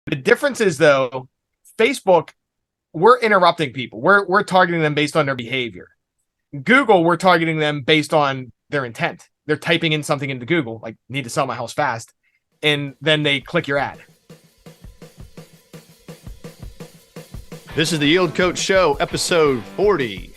The difference is, though, Facebook, we're interrupting people. We're targeting them based on their behavior. Google, we're targeting them based on their intent. They're typing in something into Google, like need to sell my house fast, and then they click your ad. This is the Yield Coach Show, episode 40.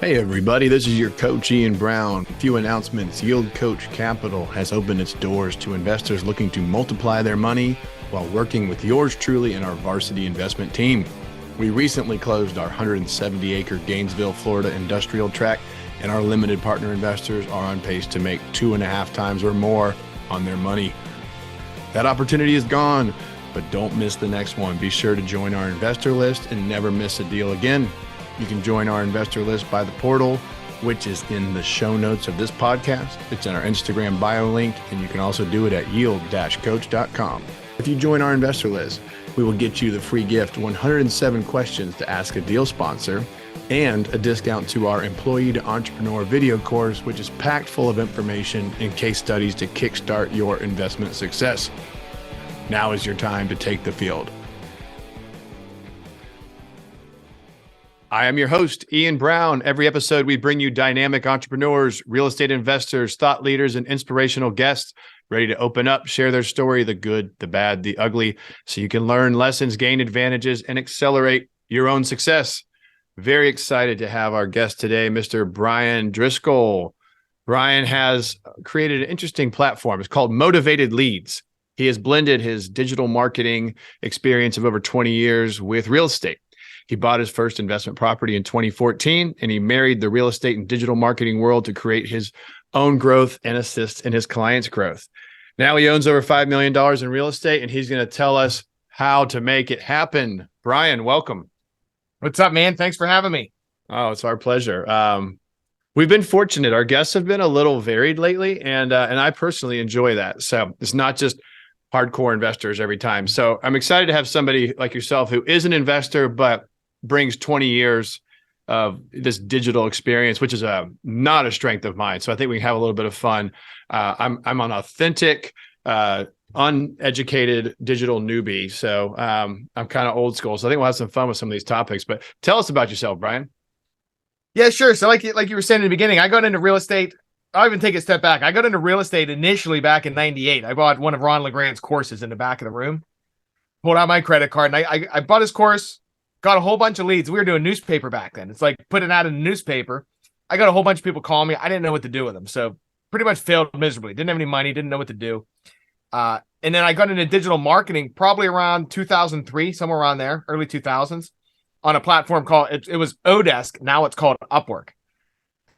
Hey everybody, this is your coach Ian Brown. A few announcements. Yield Coach Capital has opened its doors to investors looking to multiply their money while working with yours truly and our varsity investment team. We recently closed our 170-acre Gainesville, Florida industrial tract, and our limited partner investors are on pace to make 2.5 times or more on their money. That opportunity is gone, but don't miss the next one. Be sure to join our investor list and never miss a deal again. You can join our investor list by the portal, which is in the show notes of this podcast. It's in our Instagram bio link, and you can also do it at yield-coach.com. If you join our investor list, we will get you the free gift, 107 questions to ask a deal sponsor, and a discount to our Employee to Entrepreneur video course, which is packed full of information and case studies to kickstart your investment success. Now is your time to take the field. I am your host, Ian Brown. Every episode, we bring you dynamic entrepreneurs, real estate investors, thought leaders, and inspirational guests ready to open up, share their story, the good, the bad, the ugly, so you can learn lessons, gain advantages, and accelerate your own success. Very excited to have our guest today, Mr. Bryan Driscoll. Bryan has created an interesting platform. It's called Motivated Leads. He has blended his digital marketing experience of over 20 years with real estate. He bought his first investment property in 2014, and he married the real estate and digital marketing world to create his own growth and assist in his clients' growth. Now he owns over $5 million in real estate, and he's going to tell us how to make it happen. Bryan, welcome. What's up, man? Thanks for having me. Oh, it's our pleasure. We've been fortunate. Our guests have been a little varied lately, and I personally enjoy that. So it's not just hardcore investors every time. So I'm excited to have somebody like yourself who is an investor, but brings 20 years of this digital experience, which is not a strength of mine. So I think we can have a little bit of fun. I'm an authentic, uneducated digital newbie. So I'm kind of old school. So I think we'll have some fun with some of these topics. But tell us about yourself, Bryan. Yeah, sure. So like you were saying in the beginning, I got into real estate. I'll even take a step back. I got into real estate initially back in 98. I bought one of Ron LeGrand's courses in the back of the room, pulled out my credit card, and I bought his course. Got a whole bunch of leads. We were doing newspaper back then. It's like putting out in the newspaper. I got a whole bunch of people calling me. I didn't know what to do with them. So pretty much failed miserably. Didn't have any money. Didn't know what to do. And then I got into digital marketing probably around 2003, somewhere around there, early 2000s, on a platform called, it was Odesk. Now it's called Upwork.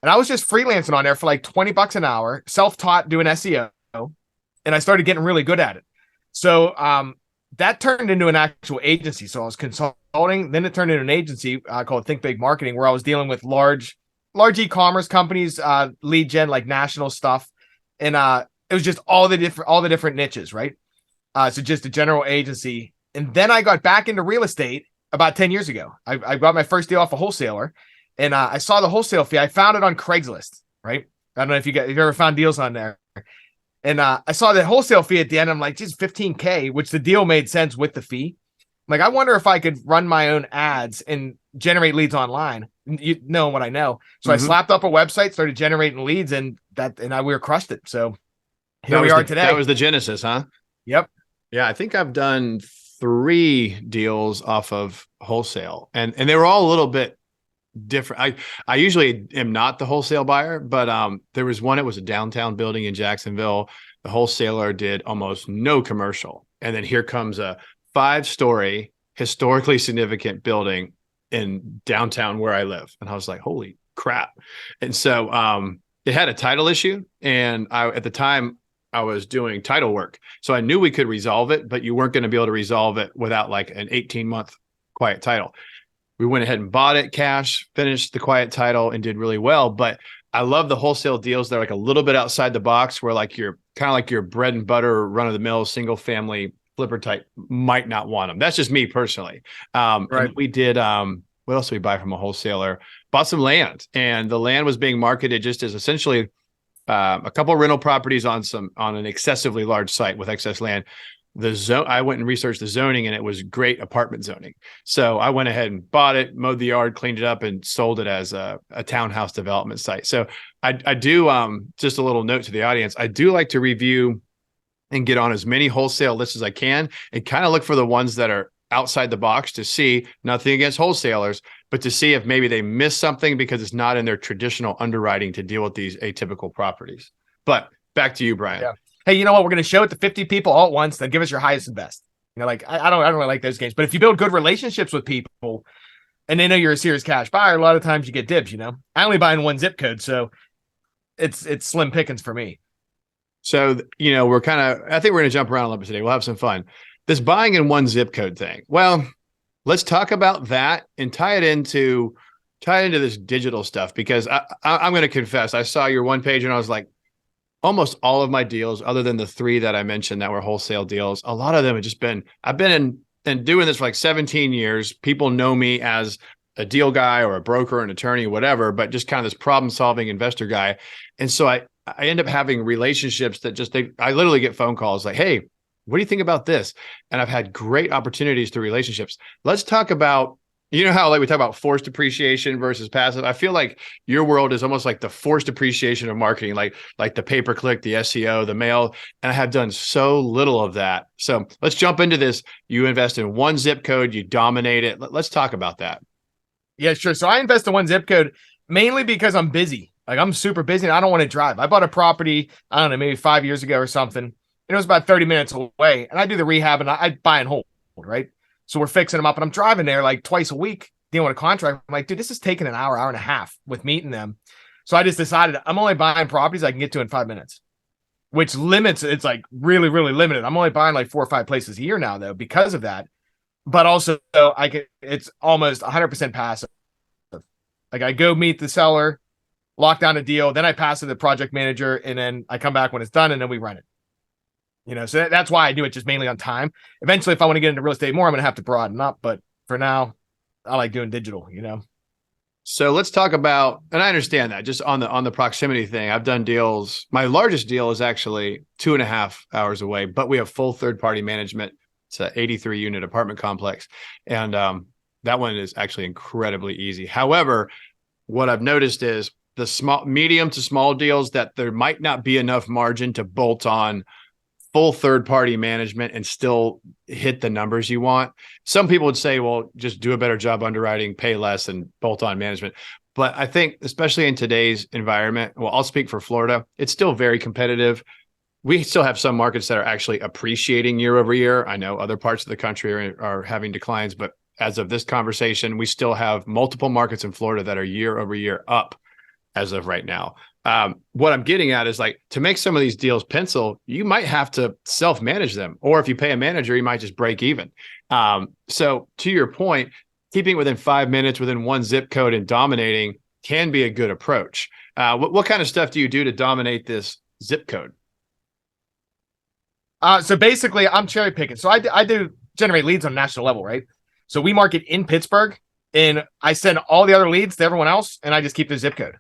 And I was just freelancing on there for like $20 an hour, self-taught doing SEO. And I started getting really good at it. So that turned into an actual agency. So I was consulting. Then it turned into an agency called Think Big Marketing, where I was dealing with large e-commerce companies, lead gen, like national stuff, and it was just all the different niches, right? So just a general agency. And then I got back into real estate about 10 years ago. I got my first deal off a wholesaler, and I saw the wholesale fee. I found it on Craigslist, right? I don't know if you've ever found deals on there. And I saw the wholesale fee at the end. I'm like, geez, $15K, which the deal made sense with the fee. Like, I wonder if I could run my own ads and generate leads online. You know what I know. So I slapped up a website, started generating leads, and we were crushed it. So here we are today. That was the genesis, huh? Yep. Yeah, I think I've done 3 deals off of wholesale, and they were all a little bit different. I usually am not the wholesale buyer, but there was one. It was a downtown building in Jacksonville. The wholesaler did almost no commercial, and then here comes a 5-story, historically significant building in downtown where I live. And I was like, holy crap. And so it had a title issue. And at the time, I was doing title work. So I knew we could resolve it, but you weren't going to be able to resolve it without like an 18-month quiet title. We went ahead and bought it cash, finished the quiet title, and did really well. But I love the wholesale deals. They're like a little bit outside the box, where like you're kind of like your bread and butter, run-of-the-mill, single-family flipper type might not want them. That's just me personally. Right. And we did, what else did we buy from a wholesaler? Bought some land, and the land was being marketed just as essentially a couple of rental properties on an excessively large site with excess land. The zone, I went and researched the zoning, and it was great apartment zoning. So I went ahead and bought it, mowed the yard, cleaned it up, and sold it as a townhouse development site. So I do, just a little note to the audience, I do like to review and get on as many wholesale lists as I can, and kind of look for the ones that are outside the box to see, nothing against wholesalers, but to see if maybe they miss something because it's not in their traditional underwriting to deal with these atypical properties. But back to you, Bryan. Yeah. Hey, you know what? We're going to show it to 50 people all at once. Then give us your highest and best. You know, like I don't really like those games. But if you build good relationships with people and they know you're a serious cash buyer, a lot of times you get dibs. You know, I only buy in one zip code, so it's slim pickings for me. So, you know, I think we're going to jump around a little bit today. We'll have some fun. This buying in one zip code thing. Well, let's talk about that and tie it into this digital stuff, because I'm going to confess, I saw your one page and I was like, almost all of my deals, other than the 3 that I mentioned that were wholesale deals, a lot of them have just been, I've been in doing this for like 17 years. People know me as a deal guy or a broker, an attorney, whatever, but just kind of this problem solving investor guy. And so I end up having relationships that I literally get phone calls like, hey, what do you think about this? And I've had great opportunities through relationships. Let's talk about, you know how like we talk about forced appreciation versus passive. I feel like your world is almost like the forced appreciation of marketing, like the pay-per-click, the SEO, the mail. And I have done so little of that. So let's jump into this. You invest in one zip code, you dominate it. Let's talk about that. Yeah, sure. So I invest in one zip code mainly because I'm busy. Like I'm super busy and I don't want to drive. I bought a property, I don't know, maybe 5 years ago or something. And it was about 30 minutes away. And I do the rehab and I buy and hold, right? So we're fixing them up and I'm driving there like twice a week dealing with a contract. I'm like, dude, this is taking an hour and a half with meeting them. So I just decided I'm only buying properties I can get to in 5 minutes, which limits, it's like really, really limited. I'm only buying like 4 or 5 places a year now though, because of that. But also it's almost 100% passive. Like I go meet the seller, lock down a deal, then I pass to the project manager, and then I come back when it's done and then we run it. You know, so that's why I do it just mainly on time. Eventually, if I want to get into real estate more, I'm going to have to broaden up. But for now, I like doing digital, you know? So let's talk about, and I understand that just on the proximity thing, I've done deals. My largest deal is actually 2.5 hours away, but we have full third-party management. It's an 83 unit apartment complex. And that one is actually incredibly easy. However, what I've noticed is the medium to small deals that there might not be enough margin to bolt on full third-party management and still hit the numbers you want. Some people would say, well, just do a better job underwriting, pay less, and bolt on management. But I think, especially in today's environment, well, I'll speak for Florida, it's still very competitive. We still have some markets that are actually appreciating year over year. I know other parts of the country are having declines, but as of this conversation, we still have multiple markets in Florida that are year over year up as of right now. What I'm getting at is like, to make some of these deals pencil, you might have to self-manage them, or if you pay a manager, you might just break even. So to your point, keeping within 5 minutes within one zip code and dominating can be a good approach. What kind of stuff do you do to dominate this zip code? So basically I'm cherry picking. So I do generate leads on a national level, right? So we market in Pittsburgh and I send all the other leads to everyone else and I just keep the zip code.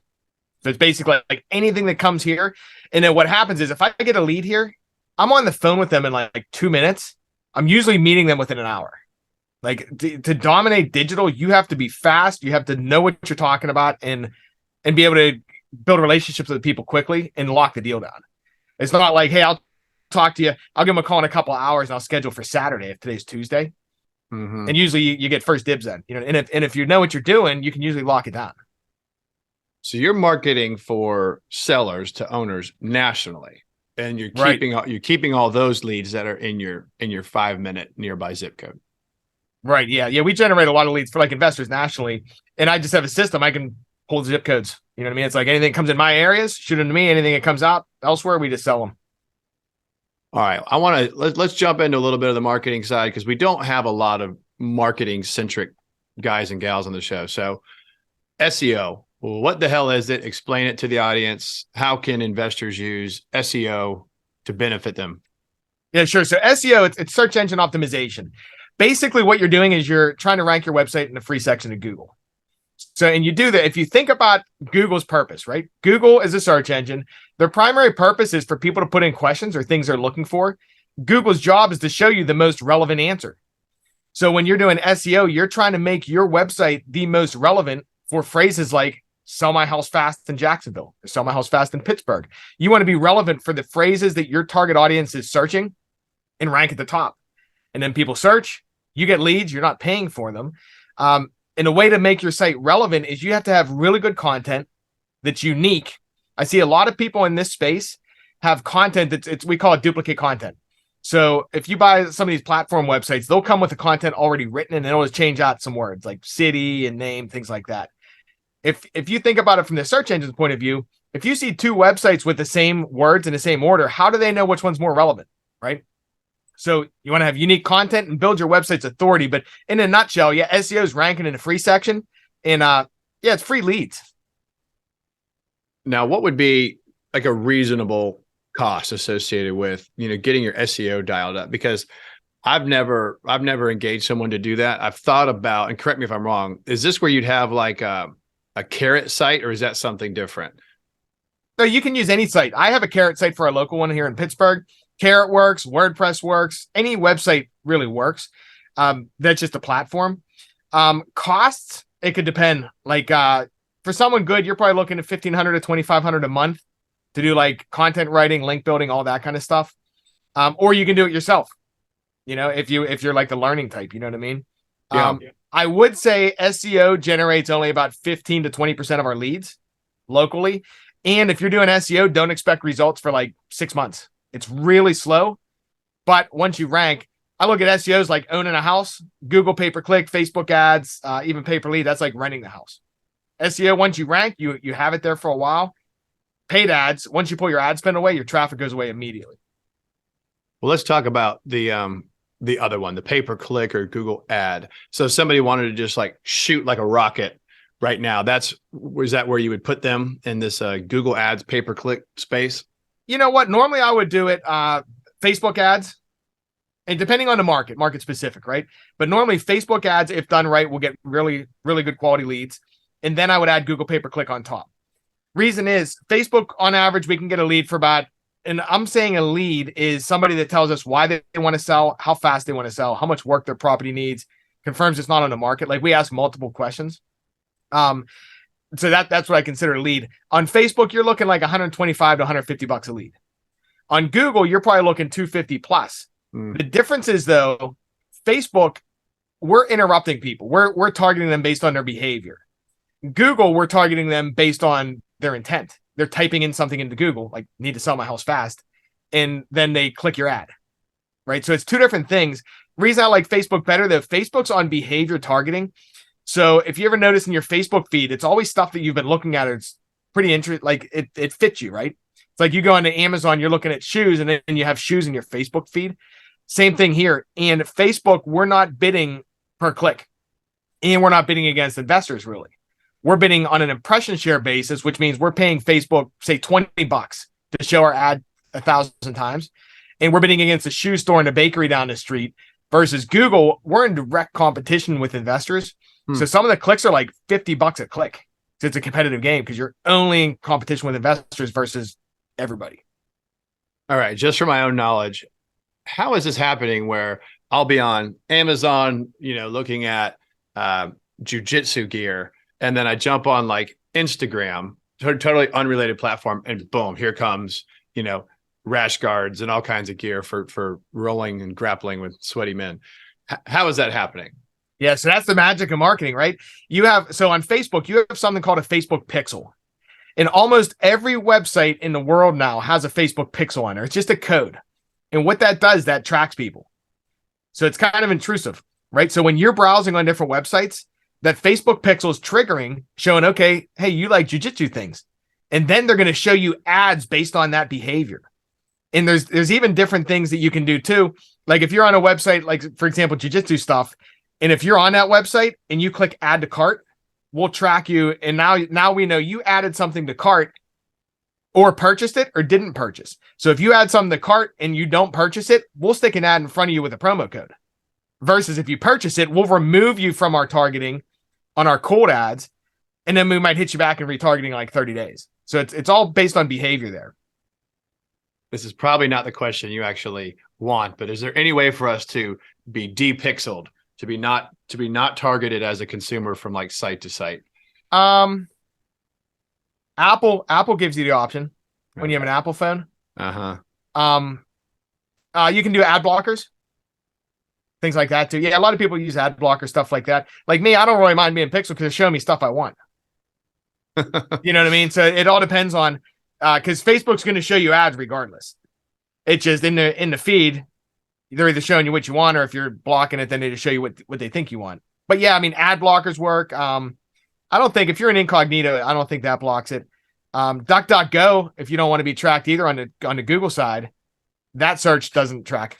So it's basically like anything that comes here. And then what happens is if I get a lead here, I'm on the phone with them in like 2 minutes. I'm usually meeting them within an hour. Like to dominate digital, you have to be fast. You have to know what you're talking about and be able to build relationships with people quickly and lock the deal down. It's not like, hey, I'll talk to you. I'll give them a call in a couple of hours and I'll schedule for Saturday if today's Tuesday. Mm-hmm. And usually you get first dibs then, you know, and if you know what you're doing, you can usually lock it down. So you're marketing for sellers to owners nationally, and you're keeping all those leads that are in your 5 minute nearby zip code. Right. Yeah. We generate a lot of leads for like investors nationally, and I just have a system. I can pull zip codes. You know what I mean? It's like anything that comes in my areas, shoot them to me. Anything that comes out elsewhere, we just sell them. All right. I want to let's jump into a little bit of the marketing side, because we don't have a lot of marketing centric guys and gals on the show. So SEO. What the hell is it? Explain it to the audience. How can investors use SEO to benefit them? Yeah, sure. So SEO, it's search engine optimization. Basically, what you're doing is you're trying to rank your website in the free section of Google. So, and you do that if you think about Google's purpose, right? Google is a search engine. Their primary purpose is for people to put in questions or things they're looking for. Google's job is to show you the most relevant answer. So when you're doing SEO, you're trying to make your website the most relevant for phrases like sell my house fast in Jacksonville or sell my house fast in Pittsburgh. You want to be relevant for the phrases that your target audience is searching and rank at the top. And then people search, you get leads, you're not paying for them. And a way to make your site relevant is you have to have really good content that's unique. I see a lot of people in this space have content that's we call it duplicate content. So if you buy some of these platform websites, they'll come with the content already written and they'll just change out some words like city and name, things like that. If you think about it from the search engine's point of view, if you see two websites with the same words in the same order, how do they know which one's more relevant, right? So you want to have unique content and build your website's authority. But in a nutshell, yeah, SEO is ranking in the free section, and it's free leads. Now, what would be like a reasonable cost associated with, getting your SEO dialed up? Because I've never engaged someone to do that. I've thought about, and correct me if I'm wrong, is this where you'd have like a carrot site, or is that something different? No, you can use any site. I have a carrot site for our local one here in Pittsburgh. Carrot works, WordPress works, any website really works. That's just a platform. Costs, it could depend. Like for someone good, you're probably looking at $1,500 to $2,500 a month to do like content writing, link building, all that kind of stuff. Or you can do it yourself. If you're like the learning type, you know what I mean? Yeah. I would say SEO generates only about 15 to 20% of our leads locally. And if you're doing SEO, don't expect results for like 6 months. It's really slow. But once you rank, I look at SEOs like owning a house, Google pay-per-click, Facebook ads, even pay-per-lead. That's like renting the house. SEO, once you rank, you have it there for a while. Paid ads, once you pull your ad spend away, your traffic goes away immediately. Well, let's talk about the other one, the pay-per-click or Google ad. So if somebody wanted to just like shoot like a rocket right now, was that where you would put them in this Google ads pay-per-click space? You know what? Normally I would do it Facebook ads, and depending on the market specific, right? But normally Facebook ads, if done right, will get really, really good quality leads. And then I would add Google pay-per-click on top. Reason is Facebook, on average, we can get a lead for about, and I'm saying a lead is somebody that tells us why they want to sell, how fast they want to sell, how much work their property needs, confirms it's not on the market. Like we ask multiple questions. So that's what I consider a lead. On Facebook, you're looking like $125 to $150 a lead. On Google, you're probably looking $250 plus. The difference is though, Facebook, we're interrupting people. We're targeting them based on their behavior. Google, we're targeting them based on their intent. They're typing in something into Google, like need to sell my house fast, and then they click your ad, right? So it's two different things. Reason I like Facebook better, though, Facebook's on behavior targeting. So if you ever notice in your Facebook feed, it's always stuff that you've been looking at. It's pretty interesting. Like it fits you, right? It's like you go into Amazon, you're looking at shoes, and then you have shoes in your Facebook feed. Same thing here. And Facebook, we're not bidding per click, and we're not bidding against investors, really. We're bidding on an impression share basis, which means we're paying Facebook, say, $20 to show our ad 1,000 times. And we're bidding against a shoe store and a bakery down the street versus Google. We're in direct competition with investors. So some of the clicks are like $50 a click. So it's a competitive game because you're only in competition with investors versus everybody. All right. Just for my own knowledge, how is this happening where I'll be on Amazon, looking at jujitsu gear, and then I jump on like Instagram, totally unrelated platform, and boom, here comes, rash guards and all kinds of gear for rolling and grappling with sweaty men. How is that happening? Yeah, so that's the magic of marketing, right? So on Facebook, you have something called a Facebook pixel. And almost every website in the world now has a Facebook pixel on there. It's just a code. And what that does, that tracks people. So it's kind of intrusive, right? So when you're browsing on different websites, that Facebook pixel is triggering, showing, okay, hey, you like jujitsu things. And then they're going to show you ads based on that behavior. And there's even different things that you can do too. Like if you're on a website, like for example, jujitsu stuff, and if you're on that website and you click add to cart, we'll track you. And now we know you added something to cart or purchased it or didn't purchase. So if you add something to cart and you don't purchase it, we'll stick an ad in front of you with a promo code. Versus if you purchase it, we'll remove you from our targeting on our cold ads. And then we might hit you back in retargeting in like 30 days. So it's all based on behavior there. this is probably not the question you actually want, but is there any way for us to be depixeled, to be not targeted as a consumer from like site to site? Apple gives you the option when you have an Apple phone. Uh-huh. You can do ad blockers, things like that too. Yeah, a lot of people use ad blocker stuff like that. Like me, I don't really mind being pixel because it's showing me stuff I want. You know what I mean? So it all depends on because Facebook's going to show you ads regardless. It's just in the feed, they're either showing you what you want, or if you're blocking it, then they just show you what they think you want. But yeah, I mean, ad blockers work. I don't think if you're an incognito, I don't think that blocks it. DuckDuckGo, if you don't want to be tracked either on the Google side, that search doesn't track.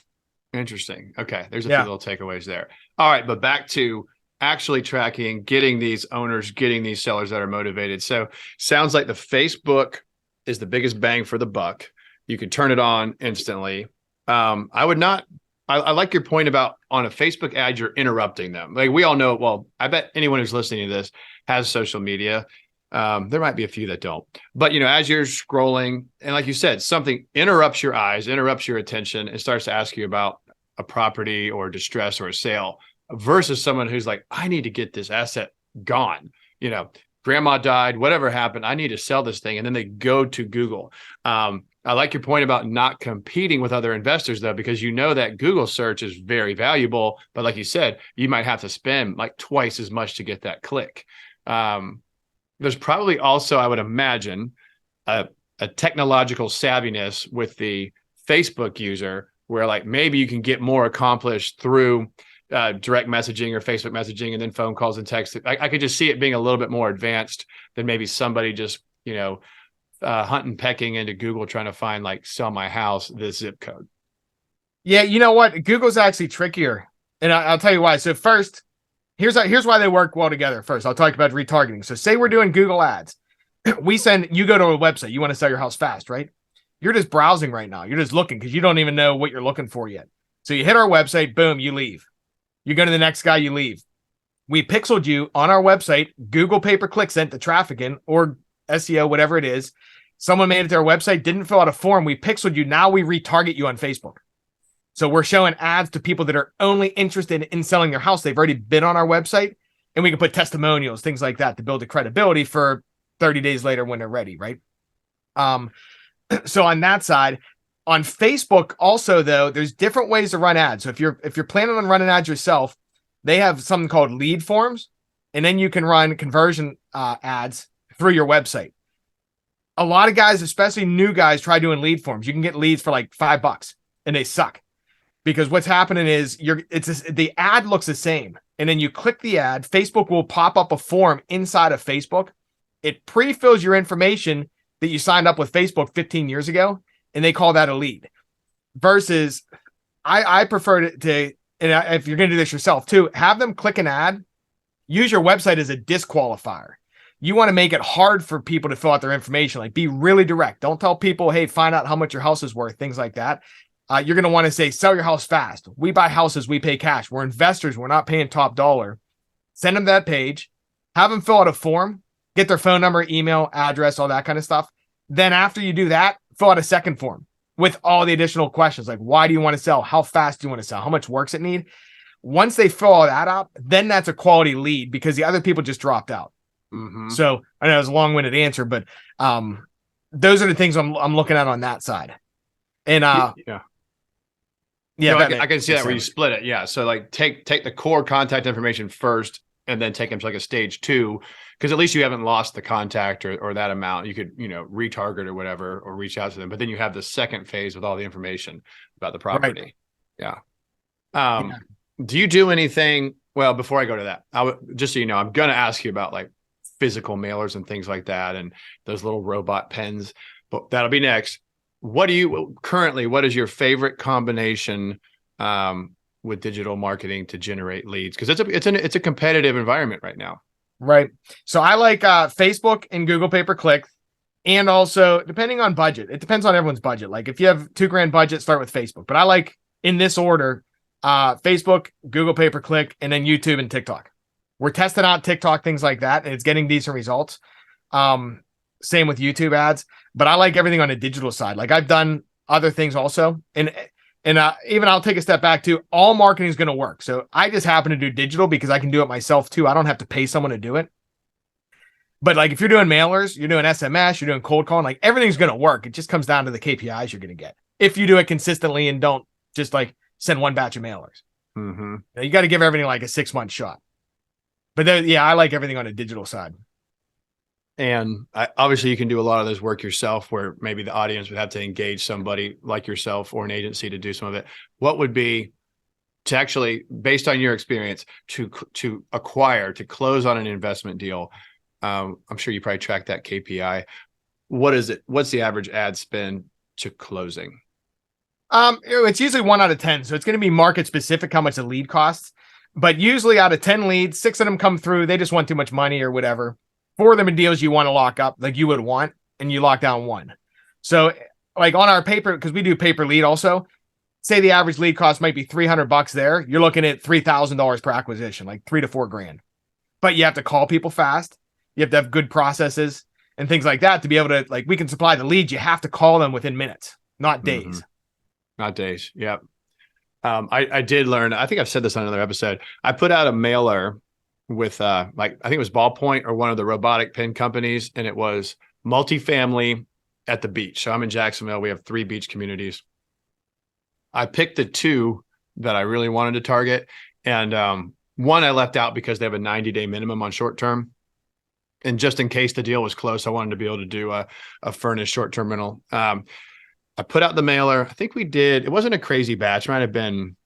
Interesting. Okay, there's a few little takeaways there. All right, but back to actually tracking, getting these owners, getting these sellers that are motivated. So sounds like the Facebook is the biggest bang for the buck. You can turn it on instantly. I would not. I like your point about on a Facebook ad, you're interrupting them. Like we all know, well, I bet anyone who's listening to this has social media. There might be a few that don't, but as you're scrolling and like you said, something interrupts your eyes, interrupts your attention and starts to ask you about a property or distress or a sale versus someone who's like, I need to get this asset gone. Grandma died, whatever happened. I need to sell this thing. And then they go to Google. I like your point about not competing with other investors, though, because that Google search is very valuable. But like you said, you might have to spend like twice as much to get that click. There's probably also, I would imagine, a technological savviness with the Facebook user where like maybe you can get more accomplished through direct messaging or Facebook messaging and then phone calls and text. I could just see it being a little bit more advanced than maybe somebody just, hunting, pecking into Google trying to find like sell my house, this zip code. Yeah, you know what? Google's actually trickier. And I'll tell you why. So first, here's why they work well together. First, I'll talk about retargeting. So say we're doing Google ads. You go to a website, you want to sell your house fast, right? You're just browsing right now. You're just looking because you don't even know what you're looking for yet. So you hit our website, boom, you leave. You go to the next guy, you leave. We pixeled you on our website. Google pay-per-click sent the traffic in, or SEO, whatever it is. Someone made it to our website, didn't fill out a form. We pixeled you. Now we retarget you on Facebook. So we're showing ads to people that are only interested in selling their house. They've already been on our website, and we can put testimonials, things like that to build the credibility for 30 days later when they're ready, right? So on that side, on Facebook also, though, there's different ways to run ads. So if you're planning on running ads yourself, they have something called lead forms, and then you can run conversion ads through your website. A lot of guys, especially new guys, try doing lead forms. You can get leads for like $5 and they suck because what's happening is the ad looks the same. And then you click the ad, Facebook will pop up a form inside of Facebook. It pre-fills your information that you signed up with Facebook 15 years ago, and they call that a lead. Versus I prefer to, and if you're going to do this yourself too, have them click an ad, use your website as a disqualifier. You want to make it hard for people to fill out their information. Like be really direct. Don't tell people, hey, find out how much your house is worth, things like that. You're going to want to say, sell your house fast. We buy houses, we pay cash. We're investors. We're not paying top dollar. Send them that page, have them fill out a form, get their phone number, email, address, all that kind of stuff. Then after you do that, fill out a second form with all the additional questions. Like, why do you want to sell? How fast do you want to sell? How much work's it need? Once they fill all that out, then that's a quality lead because the other people just dropped out. Mm-hmm. So I know it was a long-winded answer, but those are the things I'm looking at on that side. And no, I can see that where you split it. Yeah. So like take the core contact information first and then take them to like a stage 2, because at least you haven't lost the contact or that amount. You could, retarget or whatever, or reach out to them. But then you have the second phase with all the information about the property. Right. Yeah. Do you do anything? Well, before I go to that, just so you know, I'm going to ask you about like physical mailers and things like that and those little robot pens, but that'll be next. What is your favorite combination with digital marketing to generate leads? Because it's a competitive environment right now. Right. So I like Facebook and Google pay-per-click, and also depending on budget, it depends on everyone's budget. Like if you have $2,000 budget, start with Facebook. But I like in this order, Facebook, Google pay-per-click, and then YouTube and TikTok. We're testing out TikTok, things like that, and it's getting decent results. Same with YouTube ads, but I like everything on a digital side. Like I've done other things also. And even I'll take a step back too. All marketing is going to work. So I just happen to do digital because I can do it myself too. I don't have to pay someone to do it. But like if you're doing mailers, you're doing SMS, you're doing cold calling, like everything's going to work. It just comes down to the KPIs you're going to get if you do it consistently and don't just like send one batch of mailers. Mm-hmm. You got to give everything like a 6-month shot. But then, yeah, I like everything on a digital side. And obviously you can do a lot of this work yourself where maybe the audience would have to engage somebody like yourself or an agency to do some of it. What would be to actually, based on your experience, to acquire, to close on an investment deal? I'm sure you probably track that KPI. What is it? What's the average ad spend to closing? It's usually 1 out of 10. So it's going to be market specific, how much a lead costs. But usually out of 10 leads, 6 of them come through. They just want too much money or whatever. 4 of them in deals you want to lock up like you would want, and you lock down 1. So like on our paper, because we do paper lead also, say the average lead cost might be $300 there. You're looking at $3,000 per acquisition, like $3 to $4 grand. But you have to call people fast. You have to have good processes and things like that to be able to, like, we can supply the leads. You have to call them within minutes, not days. Mm-hmm. Not days. Yep. I did learn, I think I've said this on another episode. I put out a mailer with like, I think it was Ballpoint or one of the robotic pen companies, and it was multifamily at the beach. So I'm in Jacksonville. We have 3 beach communities. I picked the 2 that I really wanted to target. And one I left out because they have a 90-day minimum on short term. And just in case the deal was close, I wanted to be able to do a furnished short-term rental. I put out the mailer. I think we did, it wasn't a crazy batch. It might have been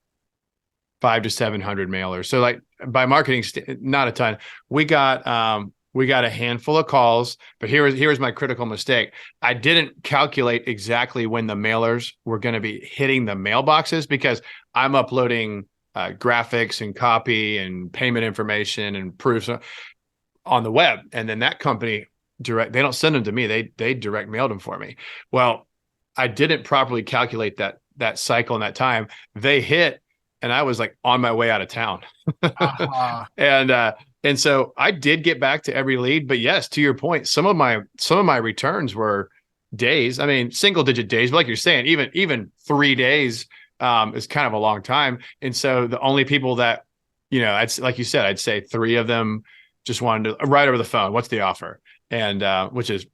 500 to 700 mailers. So like by marketing, not a ton. We got a handful of calls, but here's my critical mistake. I didn't calculate exactly when the mailers were going to be hitting the mailboxes because I'm uploading graphics and copy and payment information and proofs on the web. And then that company they don't send them to me. They direct mailed them for me. Well, I didn't properly calculate that cycle and that time. They hit, and I was like on my way out of town. Uh-huh. And so I did get back to every lead, but yes, to your point, some of my returns were days. I mean, single digit days, but like you're saying, even 3 days is kind of a long time. And so the only people that, like you said, I'd say 3 of them just wanted to right over the phone. What's the offer? And which is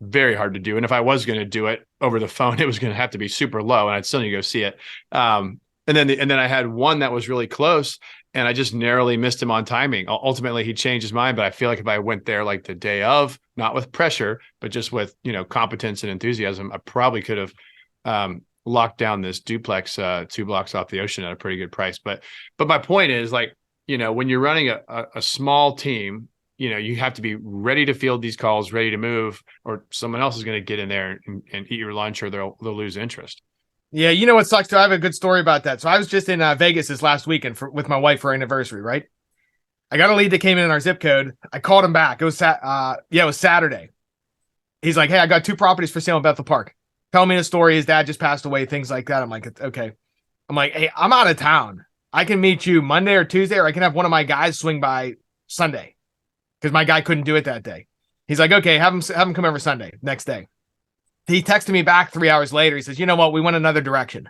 very hard to do. And if I was going to do it over the phone, it was going to have to be super low, and I'd still need to go see it. And then I had one that was really close, and I just narrowly missed him on timing. Ultimately, he changed his mind, but I feel like if I went there like the day of, not with pressure, but just with competence and enthusiasm, I probably could have locked down this duplex 2 blocks off the ocean at a pretty good price. But my point is, like, when you're running a small team, you have to be ready to field these calls, ready to move, or someone else is going to get in there and eat your lunch, or they'll lose interest. Yeah, you know what sucks too? I have a good story about that. So I was just in Vegas this last weekend with my wife for our anniversary, right? I got a lead that came in our zip code. I called him back. It was it was Saturday. He's like, "Hey, I got 2 properties for sale in Bethel Park." Tell me the story. His dad just passed away, things like that. I'm like, okay. I'm like, "Hey, I'm out of town. I can meet you Monday or Tuesday, or I can have one of my guys swing by Sunday," because my guy couldn't do it that day. He's like, "Okay, have him come over Sunday." Next day, he texted me back 3 hours later. He says, "You know what? We went another direction."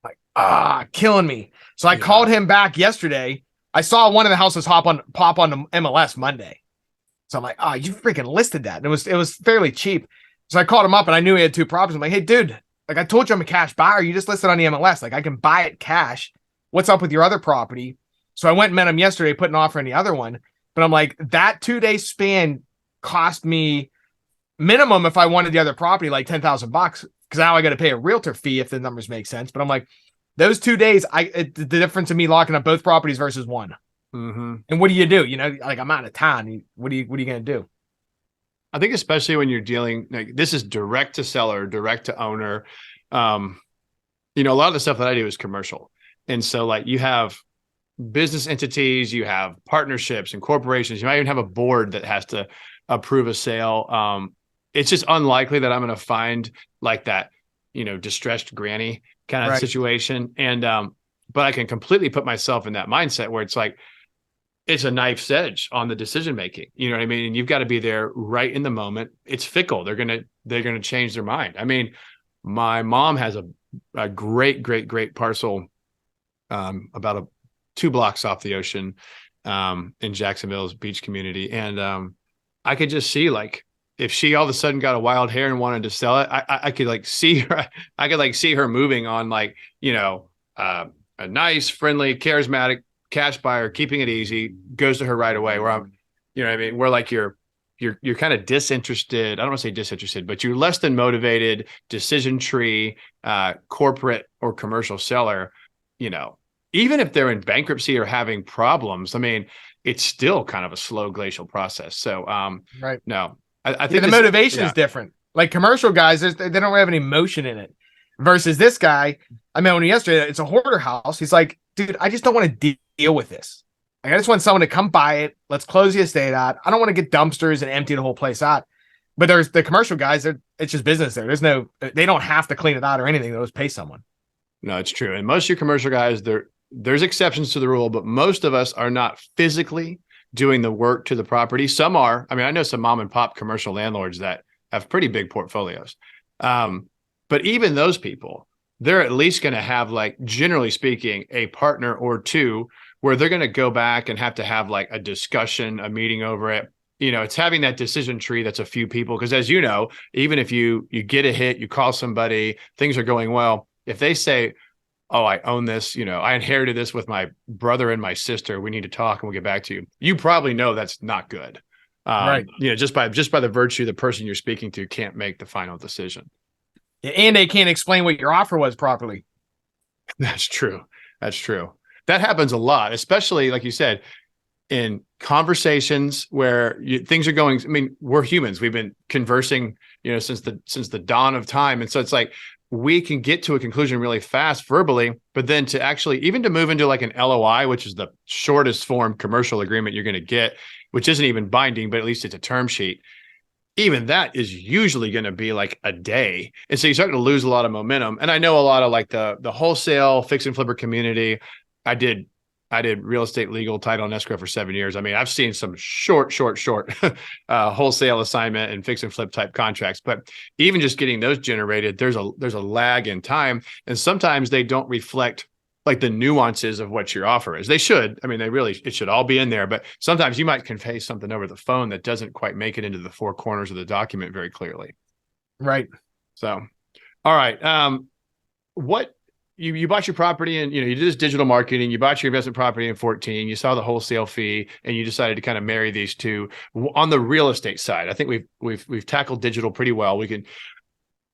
I'm like, killing me. So I called him back yesterday. I saw one of the houses pop on the MLS Monday. So I'm like, you freaking listed that. And it was fairly cheap. So I called him up, and I knew he had 2 properties. I'm like, "Hey, dude, like I told you I'm a cash buyer. You just listed on the MLS. Like I can buy it cash. What's up with your other property?" So I went and met him yesterday, put an offer on the other one. But I'm like, that 2-day span cost me minimum, if I wanted the other property, like $10,000, because now I got to pay a realtor fee if the numbers make sense. But I'm like, those 2 days, the difference of me locking up both properties versus one. Mm-hmm. And what do you do? Like I'm out of town. What are you going to do? I think especially when you're dealing, like, this is direct to seller, direct to owner. A lot of the stuff that I do is commercial. And so like you have business entities, you have partnerships and corporations. You might even have a board that has to approve a sale. It's just unlikely that I'm going to find like that, distressed granny kind of situation. And, but I can completely put myself in that mindset where it's like, it's a knife's edge on the decision-making. You know what I mean? And you've got to be there right in the moment. It's fickle. They're going to change their mind. I mean, My mom has a great parcel about 2 blocks off the ocean in Jacksonville's beach community. And I could just see, like, if she all of a sudden got a wild hair and wanted to sell it, I could like see her. I could like see her moving on, like, a nice, friendly, charismatic cash buyer, keeping it easy, goes to her right away. Where I'm, what I mean? Where like you're kind of disinterested. I don't want to say disinterested, but you're less than motivated, decision tree, corporate or commercial seller, even if they're in bankruptcy or having problems, I mean, it's still kind of a slow glacial process. So, right. No, I think the motivation is different. Like commercial guys, they don't have any emotion in it. Versus this guy, I met him yesterday. It's a hoarder house. He's like, dude, I just don't want to deal with this. Like, I just want someone to come buy it. Let's close the estate out. I don't want to get dumpsters and empty the whole place out. But there's the commercial guys. It's just business there. They don't have to clean it out or anything. They'll just pay someone. No, it's true. And most of your commercial guys, there's exceptions to the rule, but most of us are not physically doing the work to the property. Some are. I mean, I know some mom and pop commercial landlords that have pretty big portfolios. But even those people, they're at least going to have, like, generally speaking, a partner or two where they're going to go back and have to have like a discussion, a meeting over it. It's having that decision tree that's a few people. Because as you know, even if you get a hit, you call somebody, things are going well. If they say, oh, I own this, I inherited this with my brother and my sister, we need to talk and we'll get back to you. You probably know that's not good. Right. Just by the virtue, the person you're speaking to can't make the final decision. And they can't explain what your offer was properly. That's true. That happens a lot, especially, like you said, in conversations where things are going. I mean, we're humans. We've been conversing, since the dawn of time. And so it's like we can get to a conclusion really fast verbally, but then to move into like an LOI, which is the shortest form commercial agreement you're going to get, which isn't even binding, but at least it's a term sheet. Even that is usually going to be like a day. And so you start to lose a lot of momentum. And I know a lot of like the wholesale fix and flipper community. I did real estate, legal, title, and escrow for 7 years. I mean, I've seen some short wholesale assignment and fix and flip type contracts, but even just getting those generated, there's a lag in time. And sometimes they don't reflect like the nuances of what your offer is. They should. I mean, it should all be in there, but sometimes you might convey something over the phone that doesn't quite make it into the four corners of the document very clearly. Right. So, all right. What you bought your property and, you did this digital marketing, you bought your investment property in 2014, you saw the wholesale fee and you decided to kind of marry these two on the real estate side. I think we've tackled digital pretty well.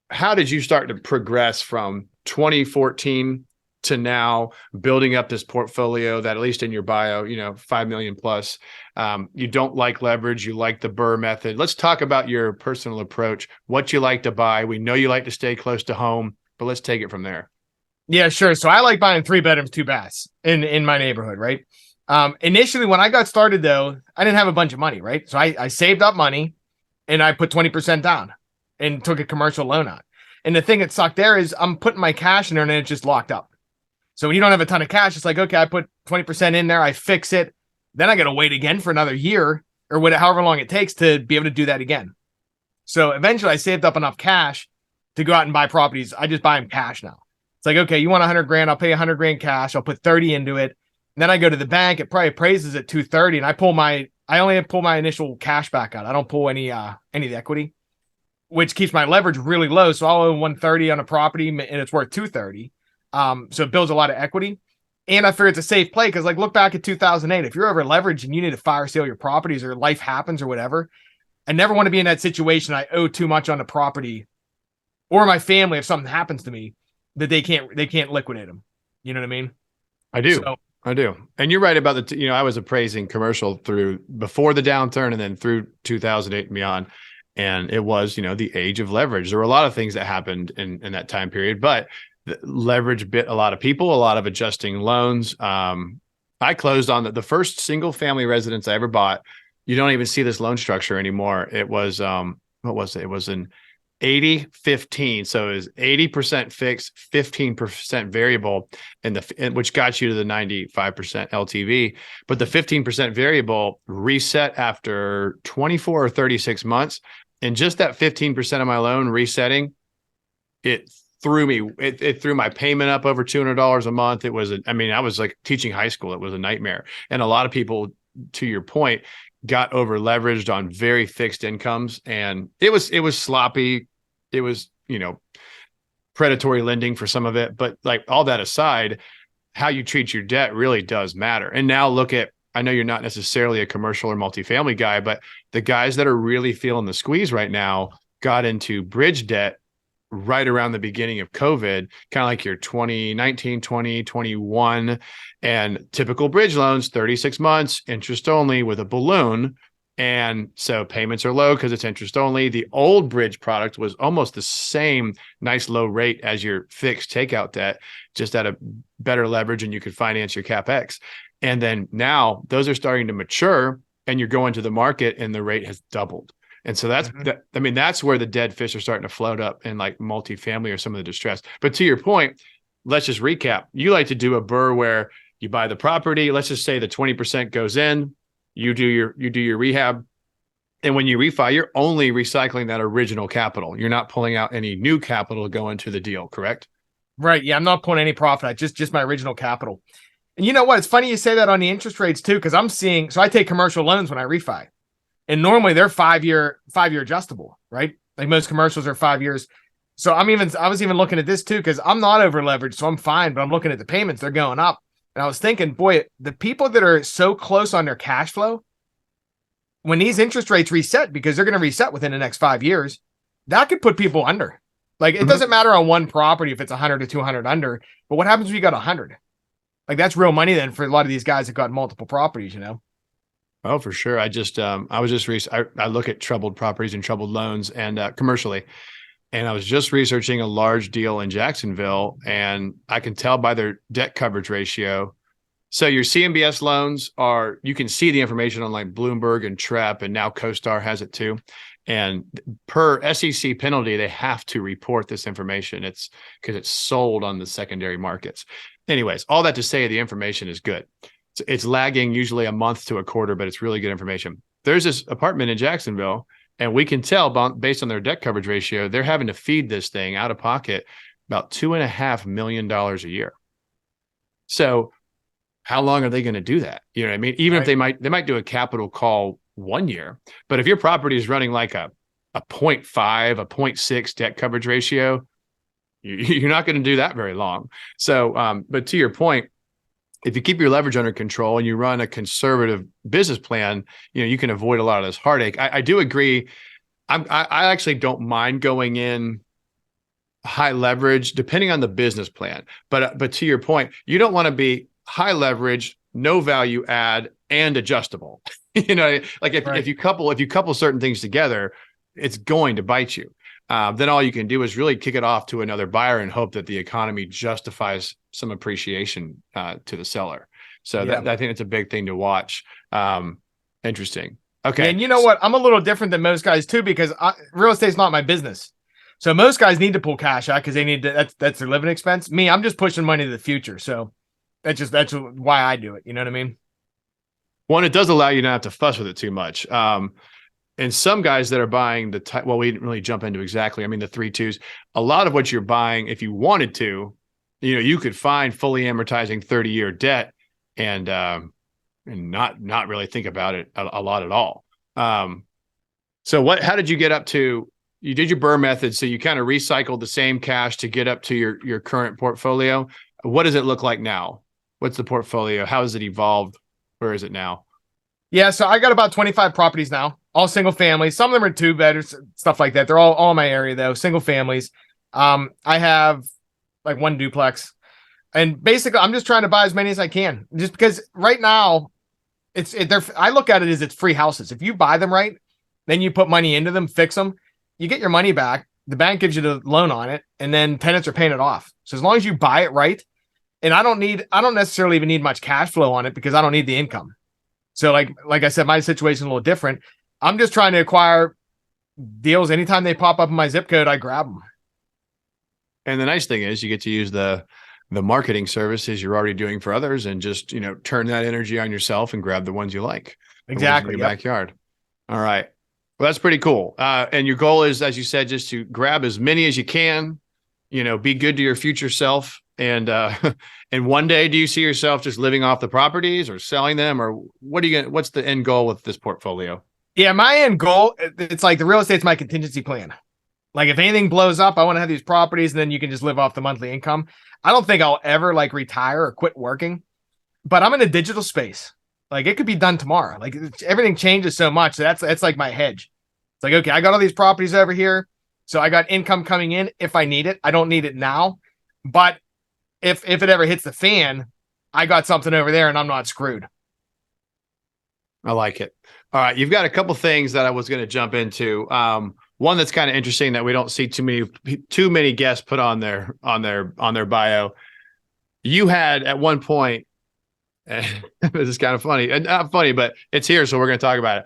How did you start to progress from 2014 to now building up this portfolio that, at least in your bio, 5 million plus, you don't like leverage, you like the Burr method. Let's talk about your personal approach, what you like to buy. We know you like to stay close to home, but let's take it from there. Yeah, sure. So I like buying 3 bedrooms, 2 baths in my neighborhood, right? Initially, when I got started, though, I didn't have a bunch of money, right? So I saved up money and I put 20% down and took a commercial loan out. And the thing that sucked there is I'm putting my cash in there and it's just locked up. So when you don't have a ton of cash, it's like, okay, I put 20% in there, I fix it. Then I got to wait again for another year or however long it takes to be able to do that again. So eventually I saved up enough cash to go out and buy properties. I just buy them cash now. It's like, okay, you want 100 grand, I'll pay 100 grand cash. I'll put 30 into it. And then I go to the bank, it probably appraises at 230 and I only pull my initial cash back out. I don't pull any of the equity, which keeps my leverage really low. So I'll own 130 on a property and it's worth 230. So it builds a lot of equity. And I figure it's a safe play because, like, look back at 2008. If you're over leveraged and you need to fire sale your properties or life happens or whatever, I never want to be in that situation. I owe too much on the property or my family if something happens to me that they can't liquidate them. You know what I mean? I do. And you're right about I was appraising commercial before the downturn and then through 2008 and beyond. And it was, the age of leverage. There were a lot of things that happened in that time period, but the leverage bit a lot of people, a lot of adjusting loans. I closed on the first single family residence I ever bought. You don't even see this loan structure anymore. It was, what was it? It was an 80-15. So it was 80% fixed, 15% variable, which got you to the 95% LTV. But the 15% variable reset after 24 or 36 months. And just that 15% of my loan resetting, it threw me. It threw my payment up over $200 a month. It was, I was like teaching high school. It was a nightmare. And a lot of people, to your point, got over leveraged on very fixed incomes, and it was sloppy. It was, predatory lending for some of it. But like all that aside, how you treat your debt really does matter. And now look at, I know you're not necessarily a commercial or multifamily guy, but the guys that are really feeling the squeeze right now got into bridge debt right around the beginning of COVID, kind of like your 2019, 20, 21, and typical bridge loans, 36 months, interest only with a balloon. And so payments are low because it's interest only. The old bridge product was almost the same nice low rate as your fixed takeout debt, just at a better leverage, and you could finance your CapEx. And then now those are starting to mature, and you're going to the market and the rate has doubled. And so that's where the dead fish are starting to float up in like multifamily or some of the distress. But to your point, let's just recap. You like to do a BRRRR where you buy the property. Let's just say the 20% goes in, you do your rehab. And when you refi, you're only recycling that original capital. You're not pulling out any new capital to go into the deal, correct? Right. Yeah. I'm not pulling any profit. I just my original capital. And you know what? It's funny you say that on the interest rates too, because so I take commercial loans when I refi. And normally they're 5-year adjustable, right? Like most commercials are 5 years. So I was even looking at this too, because I'm not over leveraged, so I'm fine, but I'm looking at the payments, they're going up. And I was thinking, boy, the people that are so close on their cash flow, when these interest rates reset, because they're going to reset within the next 5 years, that could put people under. Like it doesn't matter on one property if it's 100 to 200 under, but what happens when you got 100? Like that's real money then for a lot of these guys that got multiple properties, Oh, for sure. I look at troubled properties and troubled loans and commercially, and I was just researching a large deal in Jacksonville, and I can tell by their debt coverage ratio. So your CMBS loans you can see the information on like Bloomberg and TREP, and now CoStar has it too. And per SEC penalty, they have to report this information. It's because it's sold on the secondary markets. Anyways, all that to say, the information is good. It's lagging usually a month to a quarter, but it's really good information. There's this apartment in Jacksonville, and we can tell based on their debt coverage ratio, they're having to feed this thing out of pocket about $2.5 million a year. So how long are they going to do that? You know what I mean? Even if they might do a capital call 1 year, but if your property is running like a 0.5, a 0.6 debt coverage ratio, you're not going to do that very long. So, but to your point, if you keep your leverage under control and you run a conservative business plan, you can avoid a lot of this heartache. I do agree. I actually don't mind going in high leverage depending on the business plan. But to your point, you don't want to be high leverage, no value add, and adjustable. Like if you couple certain things together, it's going to bite you. Then all you can do is really kick it off to another buyer and hope that the economy justifies some appreciation to the seller. So I think it's a big thing to watch. Interesting. Okay. And you know what? I'm a little different than most guys too, because real estate's not my business. So most guys need to pull cash out because they need to, that's their living expense. Me, I'm just pushing money to the future. So that's why I do it. You know what I mean? One, it does allow you not to fuss with it too much. And some guys that are buying we didn't really jump into exactly. The 3.2s, a lot of what you're buying, if you wanted to, you could find fully amortizing 30-year debt and not really think about it a lot at all. So how did you get up to, you did your BRRRR method. So you kind of recycled the same cash to get up to your current portfolio. What does it look like now? What's the portfolio? How has it evolved? Where is it now? Yeah. So I got about 25 properties now, all single families. Some of them are 2-bed, stuff like that. They're all in my area though. Single families. I have like 1 duplex, and basically I'm just trying to buy as many as I can, just because right now I look at it as it's free houses. If you buy them right, then you put money into them, fix them, you get your money back. The bank gives you the loan on it, and then tenants are paying it off. So as long as you buy it right, and I don't necessarily even need much cash flow on it because I don't need the income. So like I said, my situation is a little different. I'm just trying to acquire deals. Anytime they pop up in my zip code, I grab them. And the nice thing is you get to use the marketing services you're already doing for others and just, turn that energy on yourself and grab the ones you like. Exactly. In your backyard. All right. Well, that's pretty cool. And your goal is, as you said, just to grab as many as you can, be good to your future self. And and one day, do you see yourself just living off the properties or selling them, or what's the end goal with this portfolio? Yeah, my end goal, it's like the real estate's my contingency plan. Like if anything blows up, I want to have these properties and then you can just live off the monthly income. I don't think I'll ever like retire or quit working, but I'm in a digital space. Like it could be done tomorrow. Like everything changes so much. That's like my hedge. It's like, okay, I got all these properties over here. So I got income coming in if I need it. I don't need it now. But if it ever hits the fan, I got something over there and I'm not screwed. I like it. All right. You've got a couple things that I was going to jump into. One that's kind of interesting that we don't see too many guests put on their bio. You had at one point, this is kind of funny, and not funny, but it's here, so we're going to talk about it.